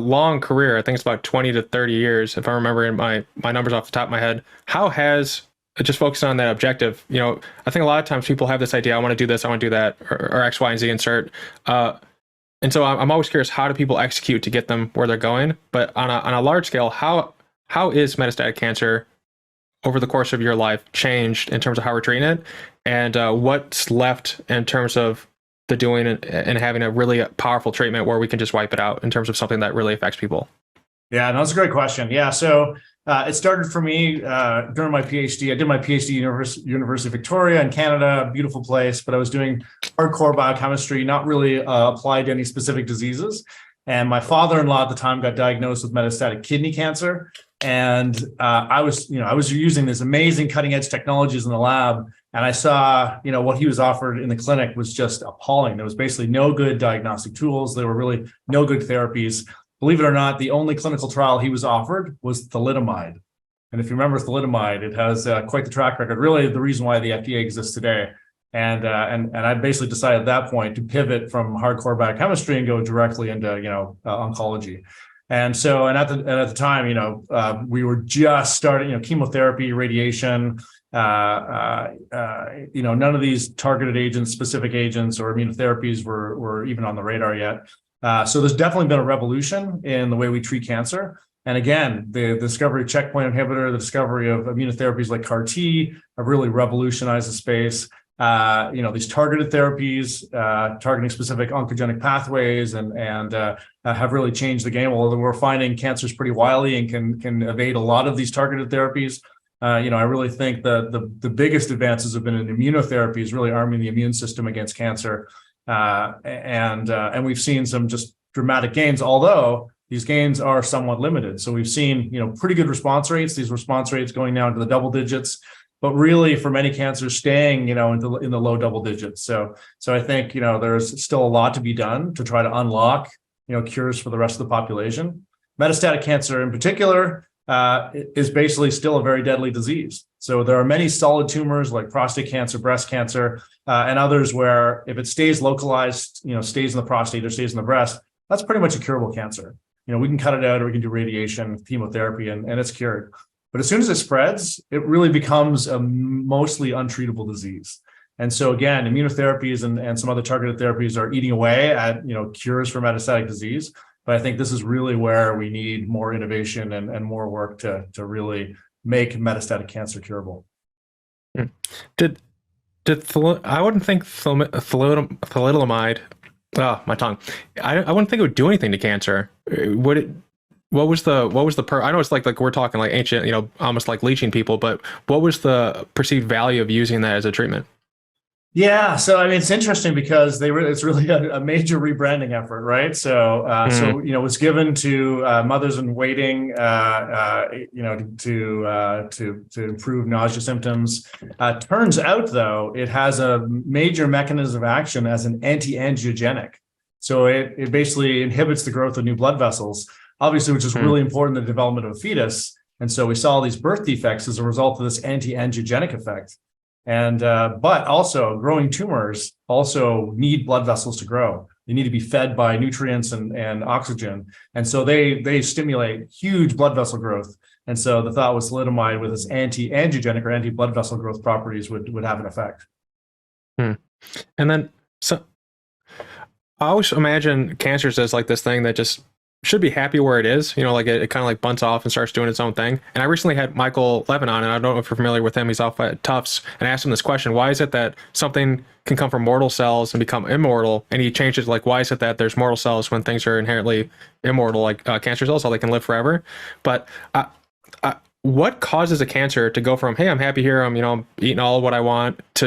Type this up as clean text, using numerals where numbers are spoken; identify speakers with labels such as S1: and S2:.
S1: long career. I think it's about 20 to 30 years, if I'm remembering my numbers off the top of my head. How has just focusing on that objective, I think a lot of times people have this idea, I want to do this, I want to do that, or X, Y, and Z insert. And so I'm always curious, how do people execute to get them where they're going? But on a large scale, how is metastatic cancer over the course of your life changed in terms of how we're treating it? And what's left in terms of the doing and having a really powerful treatment where we can just wipe it out in terms of something that really affects people?
S2: Yeah, no, that's a great question. Yeah, so it started for me during my PhD. I did my PhD at University of Victoria in Canada, beautiful place, but I was doing hardcore biochemistry, not really applied to any specific diseases. And my father-in-law at the time got diagnosed with metastatic kidney cancer. And I was using these amazing cutting-edge technologies in the lab, and I saw, what he was offered in the clinic was just appalling. There was basically no good diagnostic tools. There were really no good therapies. Believe it or not, the only clinical trial he was offered was thalidomide. And if you remember thalidomide, it has quite the track record, really the reason why the FDA exists today. And I basically decided at that point to pivot from hardcore biochemistry and go directly into, oncology. And so, at the time, we were just starting, chemotherapy, radiation, none of these targeted agents, specific agents, or immunotherapies were even on the radar yet. So there's definitely been a revolution in the way we treat cancer. And again, the discovery of checkpoint inhibitor, the discovery of immunotherapies like CAR T have really revolutionized the space. These targeted therapies, targeting specific oncogenic pathways and have really changed the game. Although we're finding cancer is pretty wily and can evade a lot of these targeted therapies. I really think that the biggest advances have been in immunotherapies, really arming the immune system against cancer. And we've seen some just dramatic gains, although these gains are somewhat limited. So we've seen, pretty good response rates, these response rates going down to the double digits, but really for many cancers staying, in the low double digits. So I think, there's still a lot to be done to try to unlock, cures for the rest of the population. Metastatic cancer in particular is basically still a very deadly disease. So there are many solid tumors like prostate cancer, breast cancer, and others where if it stays localized, stays in the prostate or stays in the breast, that's pretty much a curable cancer. We can cut it out or we can do radiation, chemotherapy, and it's cured. But as soon as it spreads, it really becomes a mostly untreatable disease. And so again, immunotherapies and some other targeted therapies are eating away at, cures for metastatic disease. But I think this is really where we need more innovation and more work to really make metastatic cancer curable.
S1: I wouldn't think thalidomide, my tongue. I wouldn't think it would do anything to cancer. Would it? What was the I know it's like we're talking like ancient, almost like leeching people, but what was the perceived value of using that as a treatment?
S2: Yeah, so I mean, it's interesting because it's really a major rebranding effort, right? So, it was given to mothers in waiting, to improve nausea symptoms. Turns out, though, it has a major mechanism of action as an anti-angiogenic. So it basically inhibits the growth of new blood vessels, obviously, which is really important in the development of a fetus. And so we saw these birth defects as a result of this anti-angiogenic effect. And but also growing tumors also need blood vessels to grow. They need to be fed by nutrients and oxygen. And so they stimulate huge blood vessel growth. And so the thought was thalidomide with its anti-angiogenic or anti-blood vessel growth properties would have an effect.
S1: And then, so I always imagine cancers as like this thing that just should be happy where it is, like it kind of like bunts off and starts doing its own thing. And I recently had Michael Levin on, and I don't know if you're familiar with him. He's off at Tufts, and I asked him this question: why is it that something can come from mortal cells and become immortal? And he changed it like, why is it that there's mortal cells when things are inherently immortal, like cancer cells, how they can live forever? But what causes a cancer to go from, hey, I'm happy here, I'm eating all of what I want, to